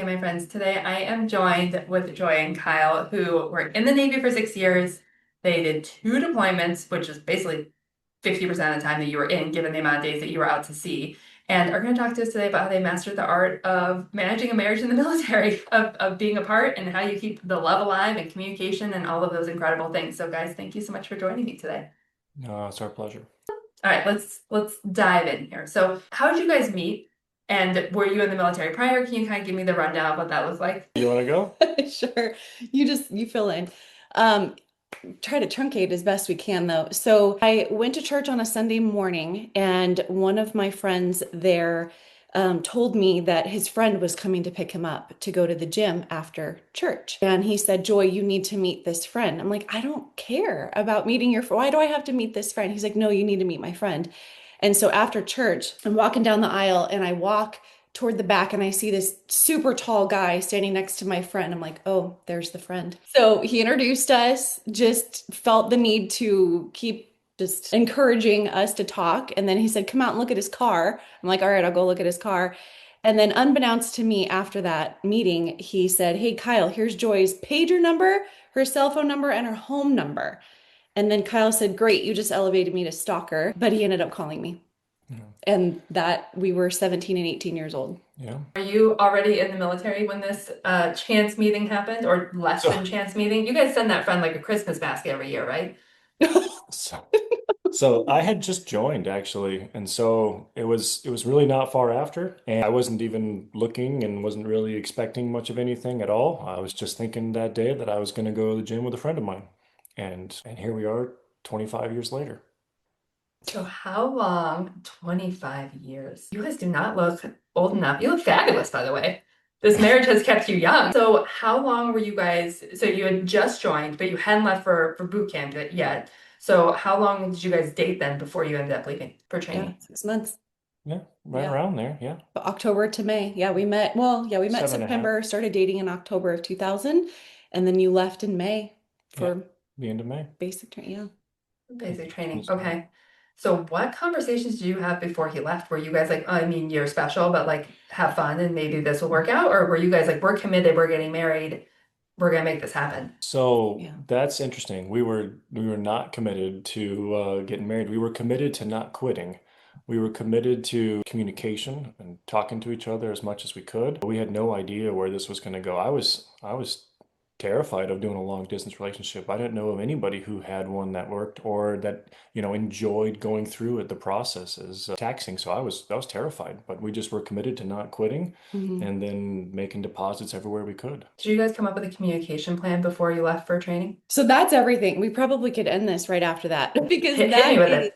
Hey, my friends. Today I am joined with Joy and Kyle, who were in the Navy for 6 years. They did two deployments, which is basically 50% of the time that you were in, given the amount of days that you were out to sea, and are going to talk to us today about how they mastered the art of managing a marriage in the military, of being apart, and how you keep the love alive and communication and all of those incredible things. So, guys, thank you so much for joining me today. It's our pleasure. All right, let's dive in here. So, how did you guys meet? And were you in the military prior? Can you kind of give me the rundown of what that was like? You want to go? Sure. You fill in. Um, Try to truncate as best we can though. So I went to church on a Sunday morning, and one of my friends there told me that his friend was coming to pick him up to go to the gym after church. And he said, Joy, you need to meet this friend. I'm like, I don't care about meeting your friend. Why do I have to meet this friend? He's like, no, you need to meet my friend. And so after church, I'm walking down the aisle and I walk toward the back and I see this super tall guy standing next to my friend. I'm like, oh, there's the friend. So he introduced us, just felt the need to keep just encouraging us to talk. And then he said, come out and look at his car. I'm like, all right, I'll go look at his car. And then, unbeknownst to me, after that meeting, he said, hey, Kyle, here's Joy's pager number, her cell phone number, and her home number. And then Kyle said, great, you just elevated me to stalker. But he ended up calling me. Yeah. And that we were 17 and 18 years old. Yeah. Are you already in the military when this chance meeting happened, or less So, than chance meeting? You guys send that friend like a Christmas basket every year, right? so, so I had just joined actually, and so it was really not far after, and I wasn't even looking and wasn't really expecting much of anything at all. I was just thinking that day that I was going to go to the gym with a friend of mine, and here we are, 25 years later. So how long? 25 years. You guys do not look old enough. You look fabulous, by the way. This marriage has kept you young. So how long were you guys? So you had just joined, but you hadn't left for boot camp yet. So how long did you guys date then before you ended up leaving for Yeah, training? 6 months. Yeah, right Yeah. around there. Yeah, October to May. Yeah, we met. Well, yeah, we met 7.5. September, started dating in October of 2000, and then you left in May Yeah, for the end of May. basic training. Yeah. Basic training. Yes. Okay. So what conversations did you have before he left? Were you guys like, I mean, you're special, but like have fun and maybe this will work out? Or were you guys like, we're committed, we're getting married, we're gonna make this happen? So Yeah. that's interesting. We were not committed to getting married. We were committed to not quitting. We were committed to communication and talking to each other as much as we could. We had no idea where this was going to go. I was terrified of doing a long distance relationship. I didn't know of anybody who had one that worked or that, enjoyed going through it. The process is taxing. So I was terrified, but we just were committed to not quitting Mhm. and then making deposits everywhere we could. Did you guys come up with a communication plan before you left for training? So that's everything. We probably could end this right after that because Hit me that with is it.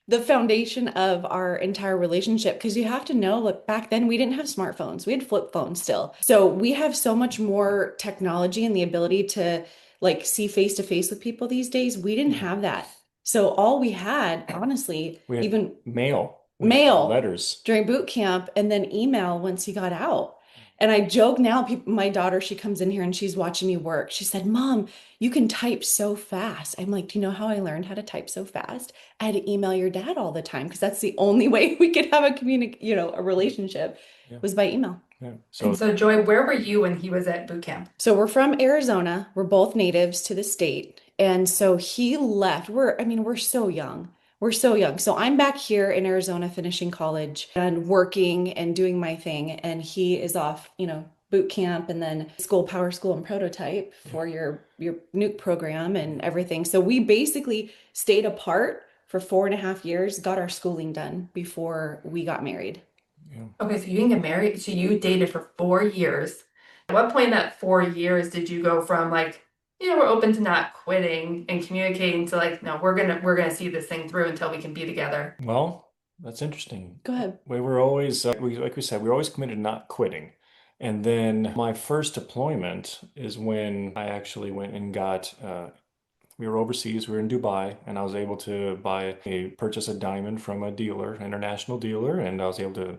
the foundation of our entire relationship. Because you have to know, look, back then we didn't have smartphones, we had flip phones still. So we have so much more technology and the ability to like see face to face with people these days. We didn't Yeah. have that. So all we had, honestly, We had even mail. We had mail letters. during boot camp and then email once he got out. And I joke now, people, my daughter, she comes in here and she's watching me work. She said, Mom, you can type so fast. I'm like, do you know how I learned how to type so fast? I had to email your dad all the time because that's the only way we could have a relationship Yeah. was by email. Yeah. And So so, Joy, where were you when he was at boot camp? So we're from Arizona. We're both natives to the state. And so he left. We're so young. We're so young. So I'm back here in Arizona finishing college and working and doing my thing. And he is off, boot camp and then school, power school and prototype yeah. for your nuke program and everything. So we basically stayed apart for 4.5 years, got our schooling done before we got married. Yeah. Okay, so you didn't get married, so you dated for 4 years. At what point in that 4 years did you go from like, we're open to not quitting and communicating to like, no, we're gonna see this thing through until we can be together. Well, that's interesting. Go ahead. We were always, like we said, we were always committed to not quitting. And then my first deployment is when I actually went and we were overseas, we were in Dubai, and I was able to purchase a diamond from a dealer, international dealer, and I was able to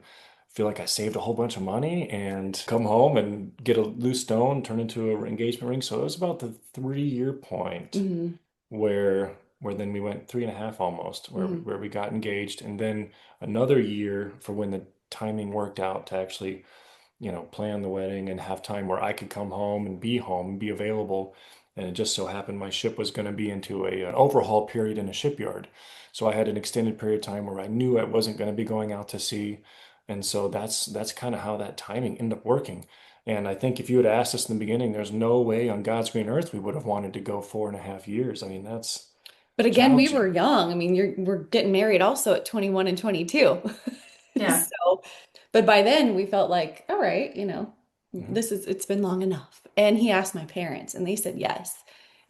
feel like I saved a whole bunch of money and come home and get a loose stone, turn into an engagement ring. So it was about the 3 year point Hmm. where then we went 3.5 almost, Hmm. where we got engaged, and then another year for when the timing worked out to actually plan the wedding and have time where I could come home and be available. And it just so happened my ship was going to be into an overhaul period in a shipyard. So I had an extended period of time where I knew I wasn't going to be going out to sea. And so that's kind of how that timing ended up working. And I think if you had asked us in the beginning, there's no way on God's green earth we would have wanted to go 4.5 years. I mean, that's But again, we were challenging. young. I mean, we're getting married also at 21 and 22. Yeah. So, but by then we felt like, all right, Mhm. it's been long enough. And he asked my parents and they said yes.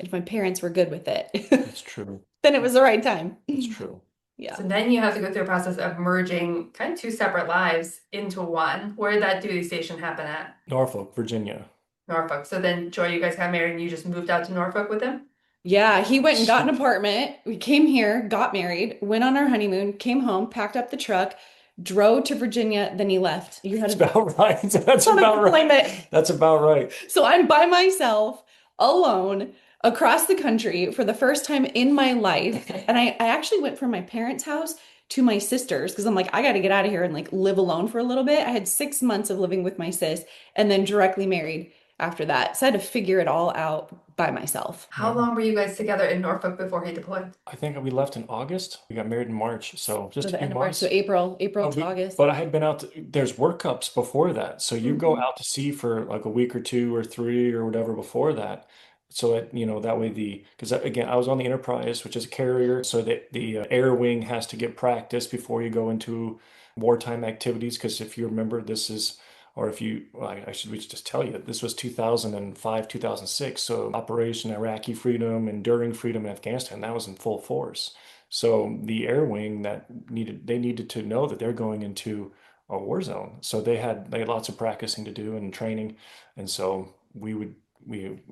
And if my parents were good with it, It's true. then it was the right time. It's true. Yeah. So then you have to go through a process of merging kind of two separate lives into one. Where did that duty station happen at? Norfolk, Virginia. Norfolk. So then, Joy, you guys got married and you just moved out to Norfolk with him? Yeah, he went and got an apartment. We came here, got married, went on our honeymoon, came home, packed up the truck, drove to Virginia, then he left. You had That's a about right. That's ton of about right. deployment. That's about right. So I'm by myself, alone, across the country for the first time in my life. And I actually went from my parents' house to my sister's because I'm like, I got to get out of here and like live alone for a little bit. I had 6 months of living with my sis and then directly married after that. So I had to figure it all out by myself. How Yeah. long were you guys together in Norfolk before he deployed? I think we left in August. We got married in March, so So just a the few end of March, so months. April to August. But I had been out there's workups before that. So you go Mhm. out to sea for like a week or two or three or whatever before that. So that way because again, I was on the Enterprise, which is a carrier, so that the air wing has to get practice before you go into wartime activities. Because if you remember, or if you, well, we should just tell you, this was 2005, 2006. So Operation Iraqi Freedom, Enduring Freedom in Afghanistan, that was in full force. So the air wing they needed to know that they're going into a war zone. So they had lots of practicing to do and training. And so we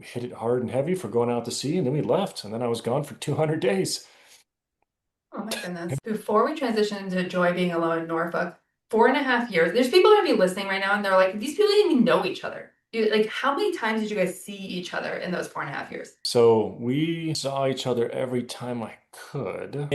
hit it hard and heavy for going out to sea, and then we left, and then I was gone for 200 days. Oh my goodness. Before we transition into Joy being alone in Norfolk, 4.5 years, there's people gonna be listening right now and they're like, these people didn't even know each other. Like, how many times did you guys see each other in those 4.5 years? So we saw each other every time I could.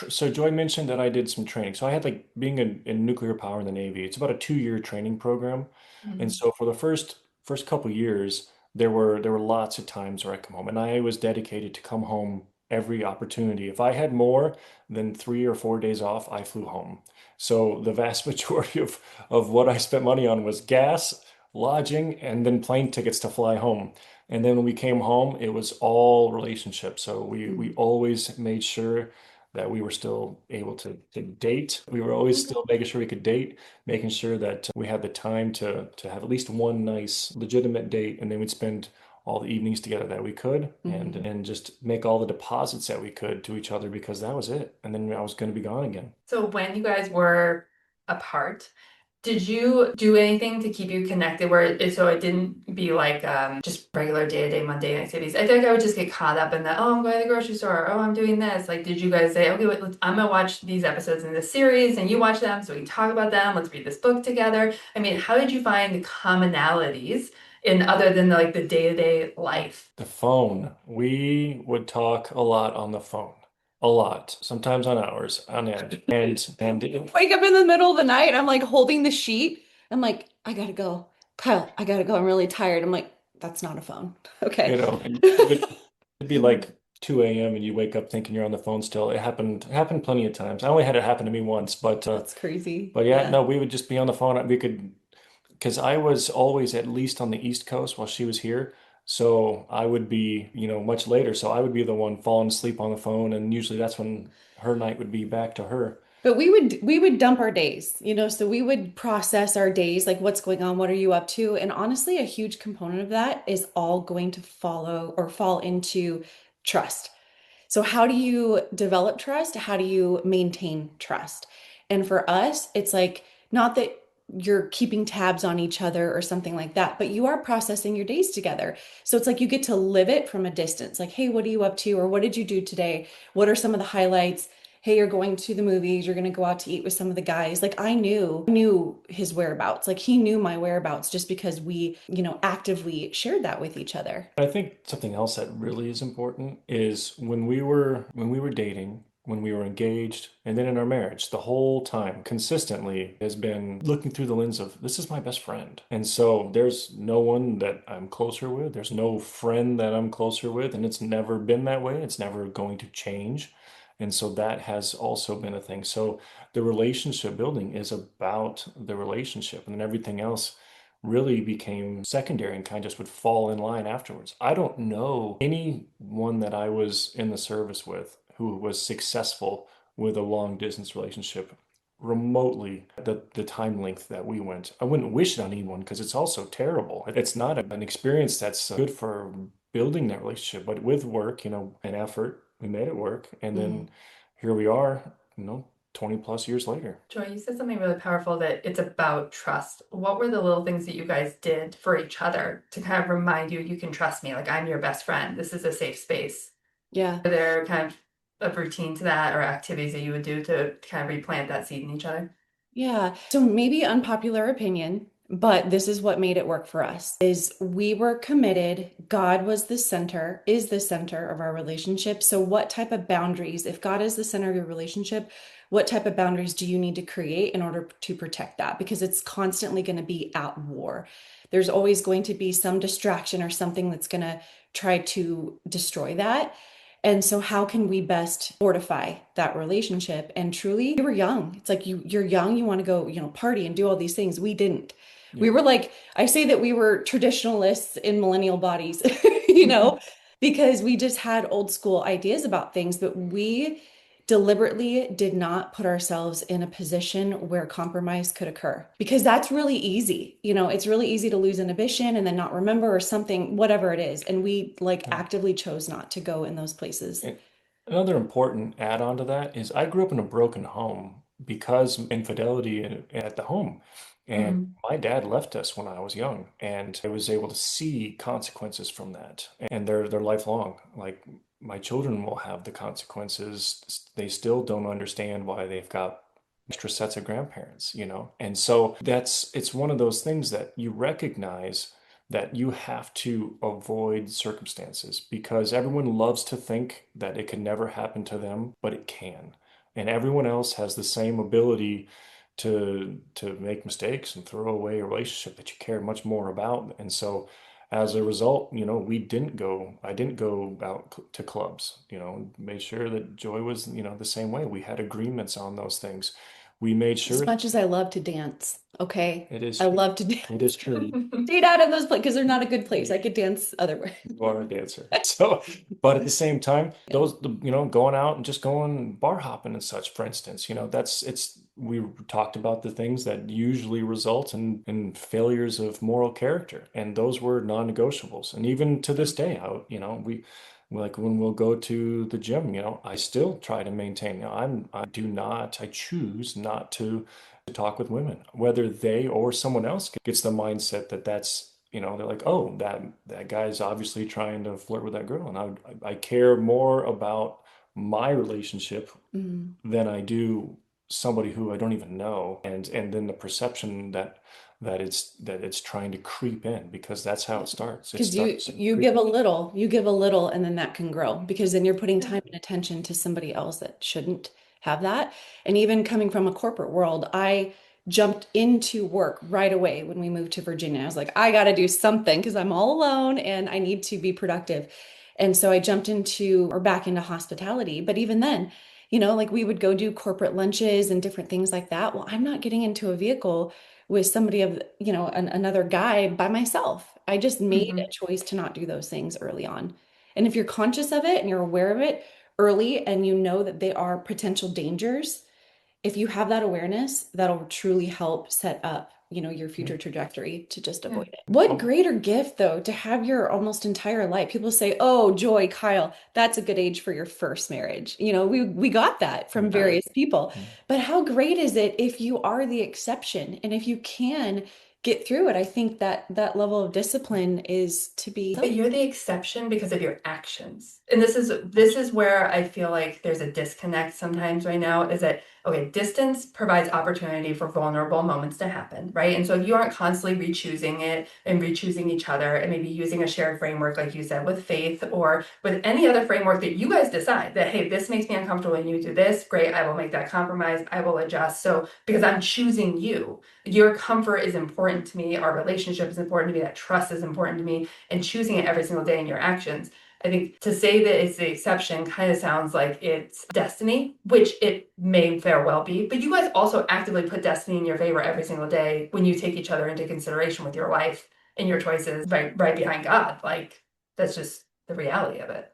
So Joy mentioned that I did some training. So I had like being in nuclear power in the Navy. It's about a 2-year training program, and Mhm. so for the first couple years, there were lots of times where I come home, and I was dedicated to come home every opportunity. If I had more than 3 or 4 days off, I flew home. So the vast majority of what I spent money on was gas, lodging, and then plane tickets to fly home. And then when we came home, it was all relationships. So we Mhm. always made sure that we were still able to date. We were always Okay. still making sure we could date, making sure that we had the time to have at least one nice legitimate date, and then we'd spend all the evenings together that we could Mhm. and just make all the deposits that we could to each other because that was it. And then I was going to be gone again. So when you guys were apart, did you do anything to keep you connected so it didn't be like just regular day-to-day mundane activities? I think I would just get caught up in that, oh, I'm going to the grocery store, oh, I'm doing this. Like, did you guys say, okay, wait, I'm gonna watch these episodes in this series and you watch them so we can talk about them, let's read this book together? I mean, how did you find the commonalities in other than like the day-to-day life? The phone. We would talk a lot on the phone. A lot. Sometimes on hours on end. And Wake up in the middle of the night. I'm like holding the sheet. I'm like, I gotta go. Kyle, I gotta go. I'm really tired. I'm like, that's not a phone. Okay. and it'd be like 2 a.m. and you wake up thinking you're on the phone still. It happened plenty of times. I only had it happen to me once, That's crazy. but yeah, Yeah. no, we would just be on the phone. Because I was always at least on the East Coast while she was here. So I would be, much later. So I would be the one falling asleep on the phone, and usually that's when her night would be back to her. But we would dump our days, so we would process our days, like what's going on, what are you up to? And honestly, a huge component of that is all going to follow or fall into trust. So how do you develop trust? How do you maintain trust? And for us, it's like not that you're keeping tabs on each other or something like that, but you are processing your days together. So it's like you get to live it from a distance. Like, hey, what are you up to? Or what did you do today? What are some of the highlights? Hey, you're going to the movies, you're going to go out to eat with some of the guys. Like I knew his whereabouts. Like he knew my whereabouts just because we, actively shared that with each other. I think something else that really is important is when we were dating, when we were engaged, and then in our marriage, the whole time, consistently, has been looking through the lens of this is my best friend. And so there's no one that I'm closer with. There's no friend that I'm closer with. And it's never been that way. It's never going to change. And so that has also been a thing. So the relationship building is about the relationship, and then everything else really became secondary and kind of just would fall in line afterwards. I don't know anyone that I was in the service with who was successful with a long distance relationship remotely the time length that we went. I wouldn't wish it on anyone because it's also terrible. It's not an experience that's good for building that relationship, but with work, and effort, we made it work. And then here we are, 20 plus years later. Joy, you said something really powerful, that it's about trust. What were the little things that you guys did for each other to kind of remind you, you can trust me, like I'm your best friend, this is a safe space? Yeah. Are there kind of a routine to that, or activities that you would do to kind of replant that seed in each other? Yeah. So maybe unpopular opinion, but this is what made it work for us is we were committed. God was the center, is the center of our relationship. So what type of boundaries, if God is the center of your relationship, what type of boundaries do you need to create in order to protect that? Because it's constantly going to be at war. There's always going to be some distraction or something that's going to try to destroy that. And so how can we best fortify that relationship? And truly, we were young. It's like you're young, you want to go, party and do all these things. We didn't. We Yeah. were like, I say that we were traditionalists in millennial bodies, because we just had old school ideas about things, but we deliberately did not put ourselves in a position where compromise could occur, because that's really easy. It's really easy to lose inhibition and then not remember or something, whatever it is. And we like Yeah. actively chose not to go in those places. And another important add-on to that is I grew up in a broken home because infidelity at the home. And Mhm. my dad left us when I was young, and I was able to see consequences from that. And they're lifelong. Like my children will have the consequences. They still don't understand why they've got extra sets of grandparents. And so it's one of those things that you recognize that you have to avoid circumstances because everyone loves to think that it can never happen to them, but it can. And everyone else has the same ability to make mistakes and throw away a relationship that you care much more about. And so as a result, I didn't go out to clubs, made sure that Joy was, the same way. We had agreements on those things. We made As sure much as I love to dance, okay? it is I true. love to It is dance. true. Stayed out of those places because they're not a good place. I could dance other way. You are a dancer. So, but at the same time, Yeah. going out and just going bar hopping and such, for instance, we talked about the things that usually result in failures of moral character, and those were non-negotiables. And even to this day, we like when we'll go to the gym, I still try to maintain, I choose not to talk with women, whether they or someone else gets the mindset that they're like, oh, that guy's obviously trying to flirt with that girl, and I care more about my relationship Mhm. than I do somebody who I don't even know, and then the perception that it's trying to creep in because that's how it starts. It Because you starts you give creeping. a little, and then that can grow because then you're putting Yeah. time and attention to somebody else that shouldn't have that. And even coming from a corporate world, I jumped into work right away when we moved to Virginia. I was like, I got to do something because I'm all alone and I need to be productive. And so I jumped into or back into hospitality. But even then, like we would go do corporate lunches and different things like that. Well, I'm not getting into a vehicle with somebody of, another guy by myself. I just made a Mhm. choice to not do those things early on. And if you're conscious of it and you're aware of it early and you know that they are potential dangers, if you have that awareness, that'll truly help set up, your Yeah. future trajectory to just Yeah. avoid it. What Um, greater gift, though, to have your almost entire life. People say, "Oh, Joy, Kyle, that's a good age for your first marriage." We got that from we did. various people. Yeah. But how great is it if you are the exception and if you can get through it? I think that that level of discipline is to be But you're the exception because of your actions. And this is where I feel like there's a disconnect sometimes right now, is that okay, distance provides opportunity for vulnerable moments to happen, right? And so if you aren't constantly rechoosing it and rechoosing each other and maybe using a shared framework, like you said, with faith or with any other framework that you guys decide that, hey, this makes me uncomfortable and you do this, great, I will make that compromise, I will adjust. So because I'm choosing you, your comfort is important to me, our relationship is important to me, that trust is important to me, and choosing it every single day in your actions. I think to say that it's the exception kind of sounds like it's destiny, which it may very well be. But you guys also actively put destiny in your favor every single day when you take each other into consideration with your life and your choices right behind God. Like, that's just the reality of it.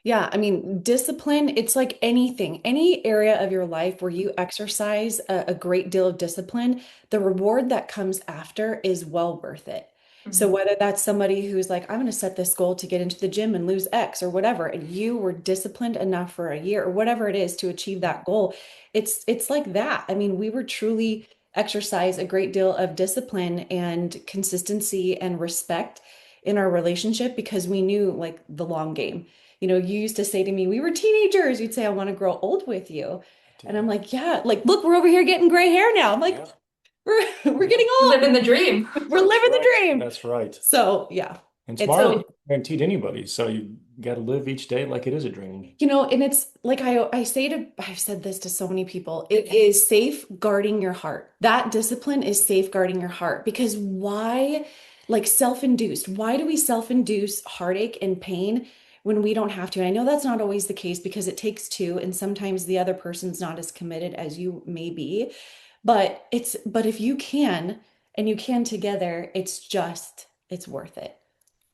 Yeah, I mean, discipline, it's like anything, any area of your life where you exercise a great deal of discipline, the reward that comes after is well worth it. So Mhm. whether that's somebody who's like, I'm going to set this goal to get into the gym and lose X or whatever, and you were disciplined enough for a year or whatever it is to achieve that goal, it's like that. I mean, we were truly exercise a great deal of discipline and consistency and respect in our relationship because we knew like the long game. You used to say to me, we were teenagers. You'd say, I want to grow old with you. And I'm like, yeah, like, look, we're over here getting gray hair now. I'm like, Yeah. we're getting old. Living the dream. We're That's living the right. dream. That's right. So yeah, And it's tomorrow So, isn't guaranteed to anybody, so you got to live each day like it is a dream. and it's like I've said this to so many people. It is safeguarding your heart. That discipline is safeguarding your heart because why, like self-induced, why do we self-induce heartache and pain when we don't have to? And I know that's not always the case because it takes two, and sometimes the other person's not as committed as you may be. But if you can and you can together, it's worth it.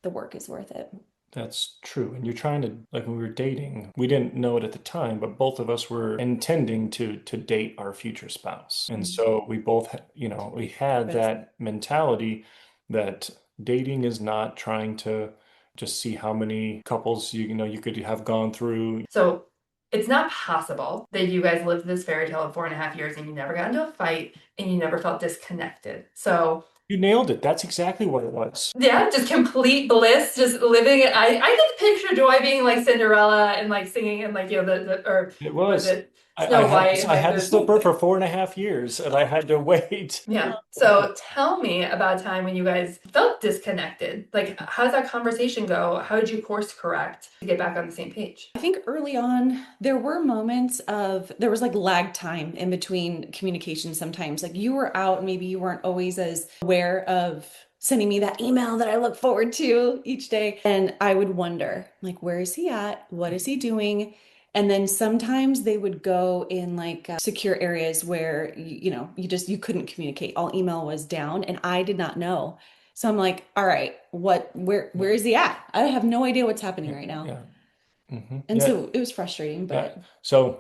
The work is worth it. That's true. And you're trying to, like when we were dating, we didn't know it at the time, but both of us were intending to date our future spouse. And so we both, we had But that mentality that dating is not trying to just see how many couples you could have gone through. so it's not possible that you guys lived this fairy tale of 4.5 years and you never got into a fight and you never felt disconnected. So You nailed it. That's exactly what it was. yeah, just complete bliss, just living it. I just picture Joy being like Cinderella and like singing and like or It was was. it Snow White and I like had the this. slipper for 4.5 years and I had to wait. Yeah. So tell me about a time when you guys felt disconnected. Like, how did that conversation go? How did you course correct to get back on the same page? I think early on, there was like lag time in between communication sometimes. Like you were out, maybe you weren't always as aware of sending me that email that I look forward to each day. And I would wonder, like, where is he at? What is he doing? And then sometimes they would go in like secure areas where you couldn't communicate. All email was down, and I did not know. So I'm like, all right, where is he at? I have no idea what's happening Yeah. right now. Yeah. And Yeah. so it was frustrating, Yeah. but So,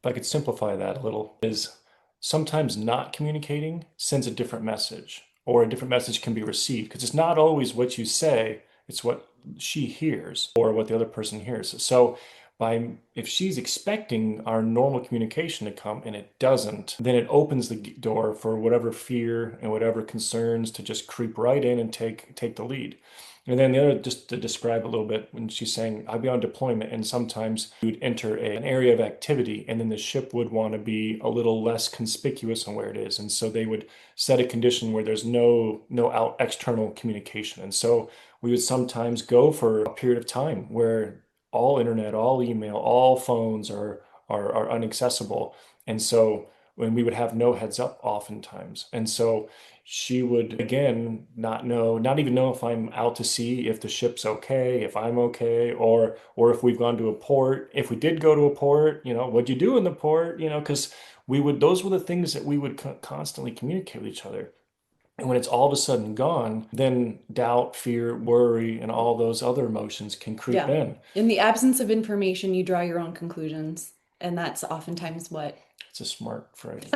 if I could simplify that a little, is sometimes not communicating sends a different message, or a different message can be received because it's not always what you say, it's what she hears or what the other person hears. So, if she's expecting our normal communication to come and it doesn't, then it opens the door for whatever fear and whatever concerns to just creep right in and take the lead. And then the other, just to describe a little bit, when she's saying, I'd be on deployment, and sometimes you'd enter an area of activity, and then the ship would want to be a little less conspicuous on where it is. And so they would set a condition where there's no out external communication. And so we would sometimes go for a period of time where all internet, all email, all phones are inaccessible. And so when we would have no heads up oftentimes. And so she would again not even know if I'm out to sea, if the ship's okay, if I'm okay, or if we've gone to a port. If we did go to a port, what'd you do in the port? Because those were the things that we would constantly communicate with each other. And when it's all of a sudden gone, then doubt, fear, worry, and all those other emotions can creep yeah. in. In the absence of information, you draw your own conclusions. And that's oftentimes what. It's a smart phrase.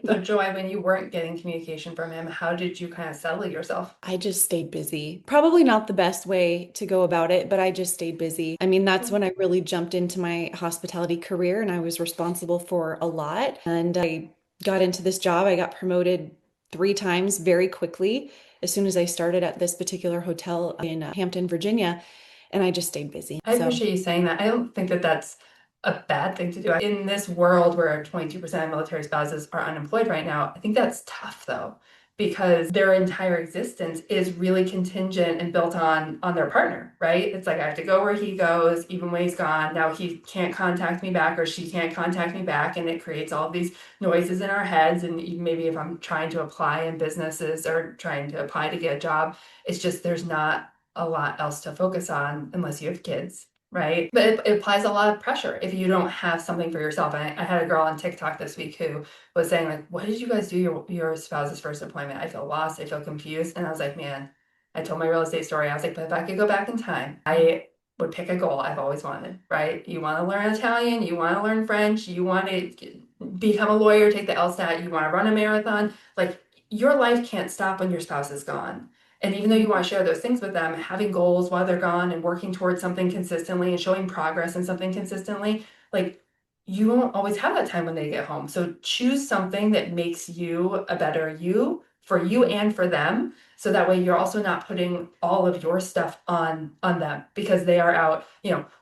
So, Joy, when you weren't getting communication from him, how did you kind of settle yourself? I just stayed busy. Probably not the best way to go about it, but I just stayed busy. I mean, that's when I really jumped into my hospitality career and I was responsible for a lot. And I got into this job. I got promoted 3 times very quickly as soon as I started at this particular hotel in Hampton, Virginia. And I just stayed busy. I So appreciate you saying that. I don't think that that's a bad thing to do. In this world where 22% of military spouses are unemployed right now, I think that's tough though, because their entire existence is really contingent and built on their partner, right? It's like I have to go where he goes, even when he's gone. Now he can't contact me back or she can't contact me back, and it creates all these noises in our heads. And even maybe if I'm trying to apply in businesses or trying to apply to get a job, it's just there's not a lot else to focus on unless you have kids. Right. But it applies a lot of pressure if you don't have something for yourself. I had a girl on TikTok this week who was saying, like, what did you guys do your spouse's first employment? I feel lost. I feel confused. And I was like, man, I told my real estate story. I was like, but if I could go back in time, I would pick a goal I've always wanted, right? You want to learn Italian, you want to learn French, you want to become a lawyer, take the LSAT, you want to run a marathon. Like, your life can't stop when your spouse is gone. And even though you want to share those things with them, having goals while they're gone and working towards something consistently and showing progress in something consistently, like, you won't always have that time when they get home. So choose something that makes you a better you for you and for them. So that way you're also not putting all of your stuff on them, because they are out,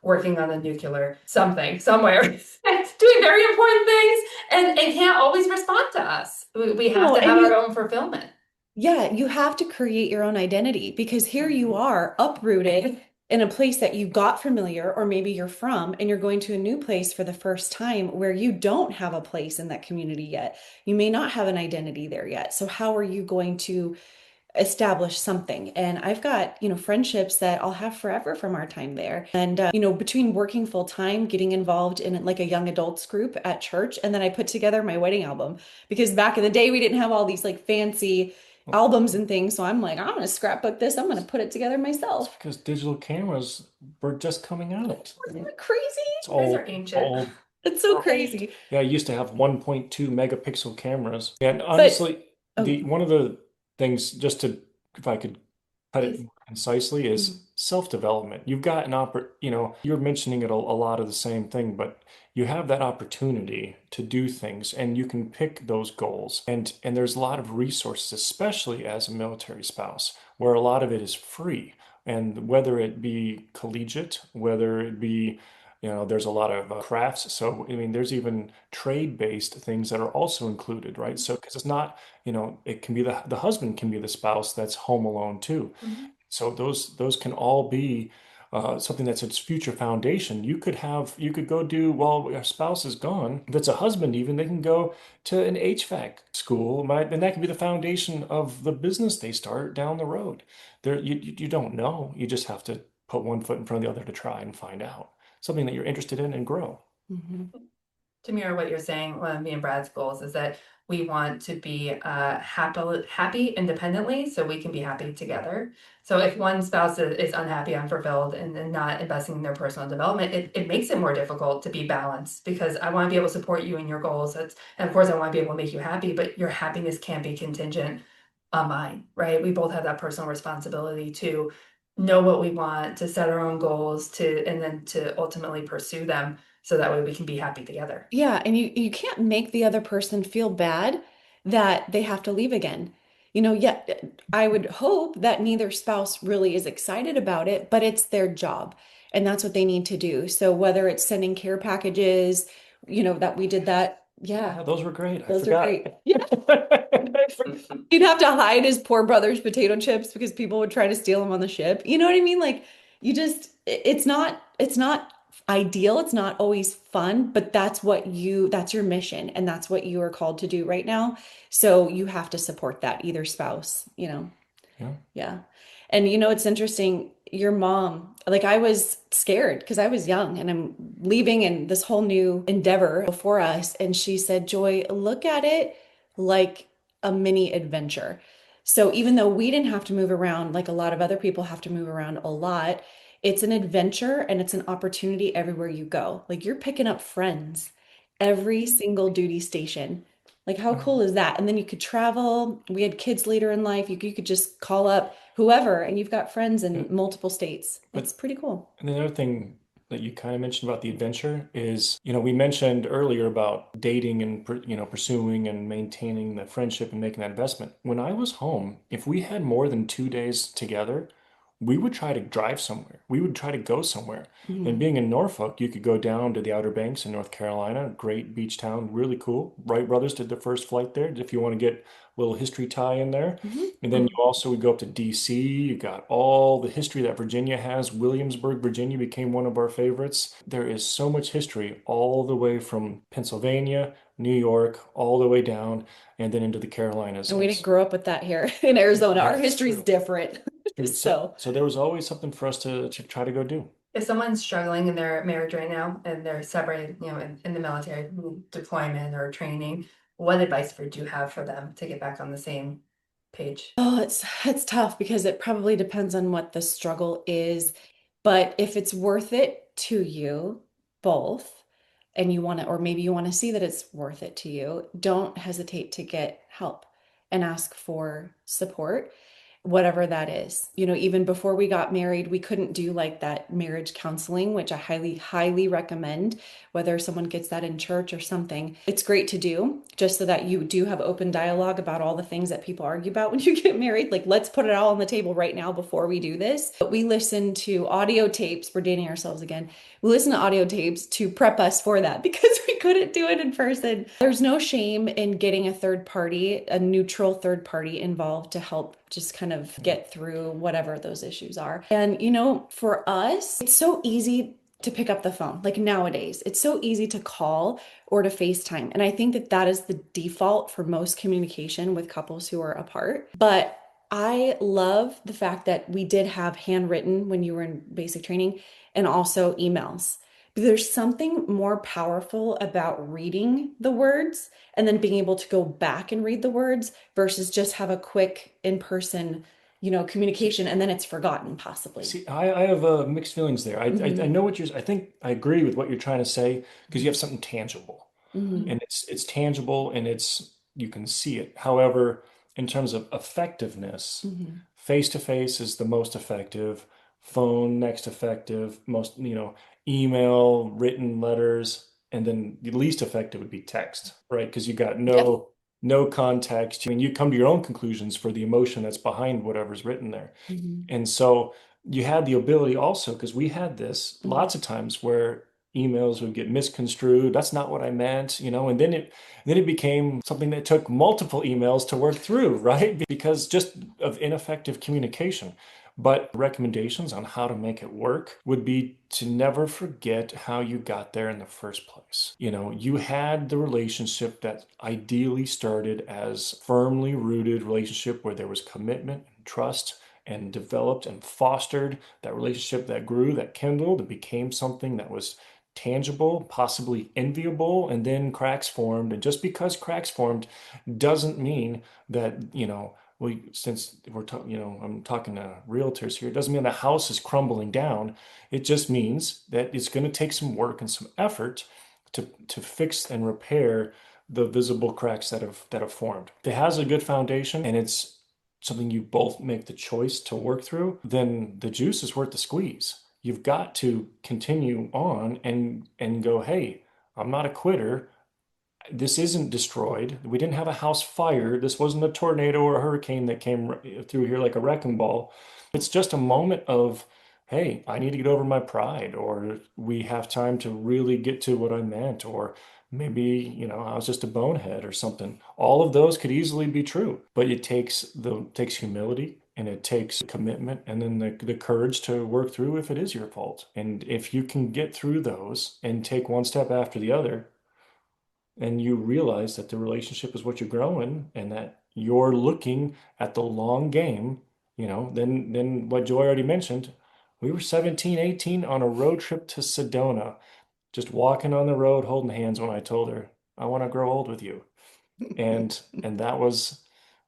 working on the nuclear something somewhere, doing very important things, and can't always respond to us. We have No, to and have our own fulfillment. yeah, you have to create your own identity because here you are uprooted in a place that you got familiar, or maybe you're from, and you're going to a new place for the first time where you don't have a place in that community yet. You may not have an identity there yet. So how are you going to establish something? And I've got, friendships that I'll have forever from our time there. And, between working full time, getting involved in like a young adults group at church, and then I put together my wedding album because back in the day, we didn't have all these like fancy albums and things. So I'm like, I'm going to scrapbook this. I'm going to put it together It's myself. because digital cameras were just coming out. Isn't that crazy? It's You guys old, are ancient. old. It's so crazy. Yeah, I used to have 1.2 megapixel cameras. And But, honestly, oh, one of the things, just to, if I could cut it Please. more concisely, mhm. is self-development. You've got you're mentioning it a lot of the same thing, but you have that opportunity to do things and you can pick those goals. And there's a lot of resources, especially as a military spouse, where a lot of it is free. And whether it be collegiate, whether it be there's a lot of crafts. So, I mean, there's even trade-based things that are also included, right? So, because it's not, it can be the husband can be the spouse that's home alone too. Mhm. So those can all be something that's its future foundation. You could go do while your spouse is gone. If it's a husband, even they can go to an HVAC school, and that can be the foundation of the business they start down the road. You don't know. You just have to put one foot in front of the other to try and find out something that you're interested in and grow. Mhm. To mirror what you're saying, one of me and Brad's goals is that we want to be happy independently so we can be happy together. So if one spouse is unhappy, unfulfilled, and not investing in their personal development, it makes it more difficult to be balanced, because I want to be able to support you in your goals. And of course, I want to be able to make you happy, but your happiness can't be contingent on mine, right? We both have that personal responsibility to know what we want, to set our own goals, and then to ultimately pursue them, so that way we can be happy together. Yeah, and you can't make the other person feel bad that they have to leave again. Yet I would hope that neither spouse really is excited about it, but it's their job and that's what they need to do. So whether it's sending care packages, that we did that, yeah, Yeah, those were great. I those are forgot. great. Yeah. You'd have to hide his poor brother's potato chips because people would try to steal them on the ship. You know what I mean? Like it's not ideal. It's not always fun, but that's your mission and that's what you are called to do right now. So you have to support that, either spouse. Yeah. Yeah. And it's interesting, your mom, like I was scared because I was young and I'm leaving in this whole new endeavor before us. And she said, Joy, look at it like a mini adventure. So even though we didn't have to move around like a lot of other people have to move around a lot, it's an adventure and it's an opportunity everywhere you go. Like you're picking up friends every single duty station. Like how cool is that? And then you could travel. We had kids later in life. You could just call up whoever and you've got friends in And, multiple states. It's but pretty cool. and the other thing that you kind of mentioned about the adventure is, we mentioned earlier about dating and pursuing and maintaining the friendship and making that investment. When I was home, if we had more than 2 days together, we would try to drive somewhere. We would try to go somewhere. And Mhm. being in Norfolk, you could go down to the Outer Banks in North Carolina, great beach town, really cool. Wright brothers did the first flight there, if you want to get a little history tie in there. Mhm. And then you also would go up to DC. You got all the history that Virginia has. Williamsburg, Virginia became one of our favorites. There is so much history all the way from Pennsylvania, New York, all the way down, and then into the Carolinas. And And we didn't grow up with that here in Arizona. Our that's history is true. different. True. So, So, so there was always something for us to try to go do. If someone's struggling in their marriage right now and they're separated, in the military, deployment or training, what advice would you have for them to get back on the same page? oh, it's tough because it probably depends on what the struggle is. But if it's worth it to you both, and you want to, or maybe you want to see that it's worth it to you, don't hesitate to get help and ask for support, whatever that is. Even before we got married, we couldn't do like that marriage counseling, which I highly, highly recommend, whether someone gets that in church or something. It's great to do just so that you do have open dialogue about all the things that people argue about when you get married. Like, let's put it all on the table right now before we do this. But we listen to audio tapes. We're dating ourselves again. We listen to audio tapes to prep us for that because we couldn't do it in person. There's no shame in getting a third party, a neutral third party involved to help just kind of get through whatever those issues are. And, for us, it's so easy to pick up the phone. Like nowadays, it's so easy to call or to FaceTime. And I think that that is the default for most communication with couples who are apart. But I love the fact that we did have handwritten when you were in basic training and also emails. There's something more powerful about reading the words and then being able to go back and read the words versus just have a quick in-person, communication and then it's forgotten possibly. See, I have mixed feelings there. I Hmm. know what I think I agree with what you're trying to say because you have something tangible, Hmm. and it's tangible and you can see it. However, in terms of effectiveness, Hmm. face to face is the most effective, phone next effective, most, email, written letters, and then the least effective would be text, right? Because you got Yep. no context. I mean, you come to your own conclusions for the emotion that's behind whatever's written there. Hmm. And so you had the ability also, because we had this Hmm. lots of times where emails would get misconstrued. That's not what I meant, and then it became something that took multiple emails to work through, right? Because just of ineffective communication. But recommendations on how to make it work would be to never forget how you got there in the first place. You had the relationship that ideally started as firmly rooted relationship where there was commitment and trust and developed and fostered that relationship that grew, that kindled, and became something that was tangible, possibly enviable, and then cracks formed. And just because cracks formed doesn't mean that, since we're talking, I'm talking to realtors here, it doesn't mean the house is crumbling down. It just means that it's going to take some work and some effort to fix and repair the visible cracks that have formed. If it has a good foundation and it's something you both make the choice to work through, then the juice is worth the squeeze. You've got to continue on and go, hey, I'm not a quitter. This isn't destroyed. We didn't have a house fire. This wasn't a tornado or a hurricane that came through here like a wrecking ball. It's just a moment of, hey, I need to get over my pride, or we have time to really get to what I meant, or maybe, I was just a bonehead or something. All of those could easily be true, but it takes humility and it takes commitment and then the courage to work through if it is your fault. And if you can get through those and take one step after the other, and you realize that the relationship is what you're growing and that you're looking at the long game, then what Joy already mentioned, we were 17, 18 on a road trip to Sedona, just walking on the road holding hands when I told her, I want to grow old with you. And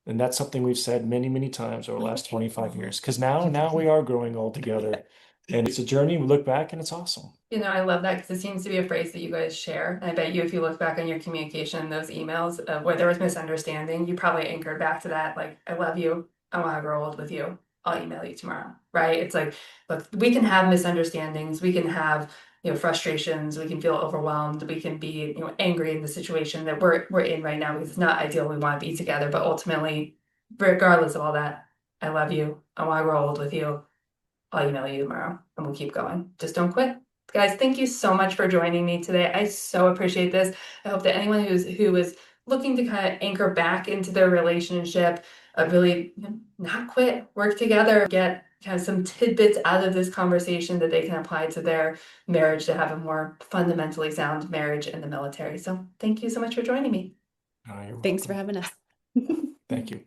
that's something we've said many, many times over the last 25 years. Because now we are growing old together. And it's a journey. We look back and it's awesome. I love that because it seems to be a phrase that you guys share. And I bet you, if you look back on your communication, those emails where there was misunderstanding, you probably anchored back to that, like, I love you. I want to grow old with you. I'll email you tomorrow. Right? It's like, look, we can have misunderstandings. We can have, frustrations. We can feel overwhelmed. We can be, angry in the situation that we're in right now because it's not ideal. We want to be together. But ultimately, regardless of all that, I love you. I want to grow old with you. I'll email you tomorrow and we'll keep going. Just don't quit. Guys, thank you so much for joining me today. I so appreciate this. I hope that anyone who is looking to kind of anchor back into their relationship, really not quit, work together, get kind of some tidbits out of this conversation that they can apply to their marriage to have a more fundamentally sound marriage in the military. So thank you so much for joining me. You're Thanks for welcome. having us. Thank you.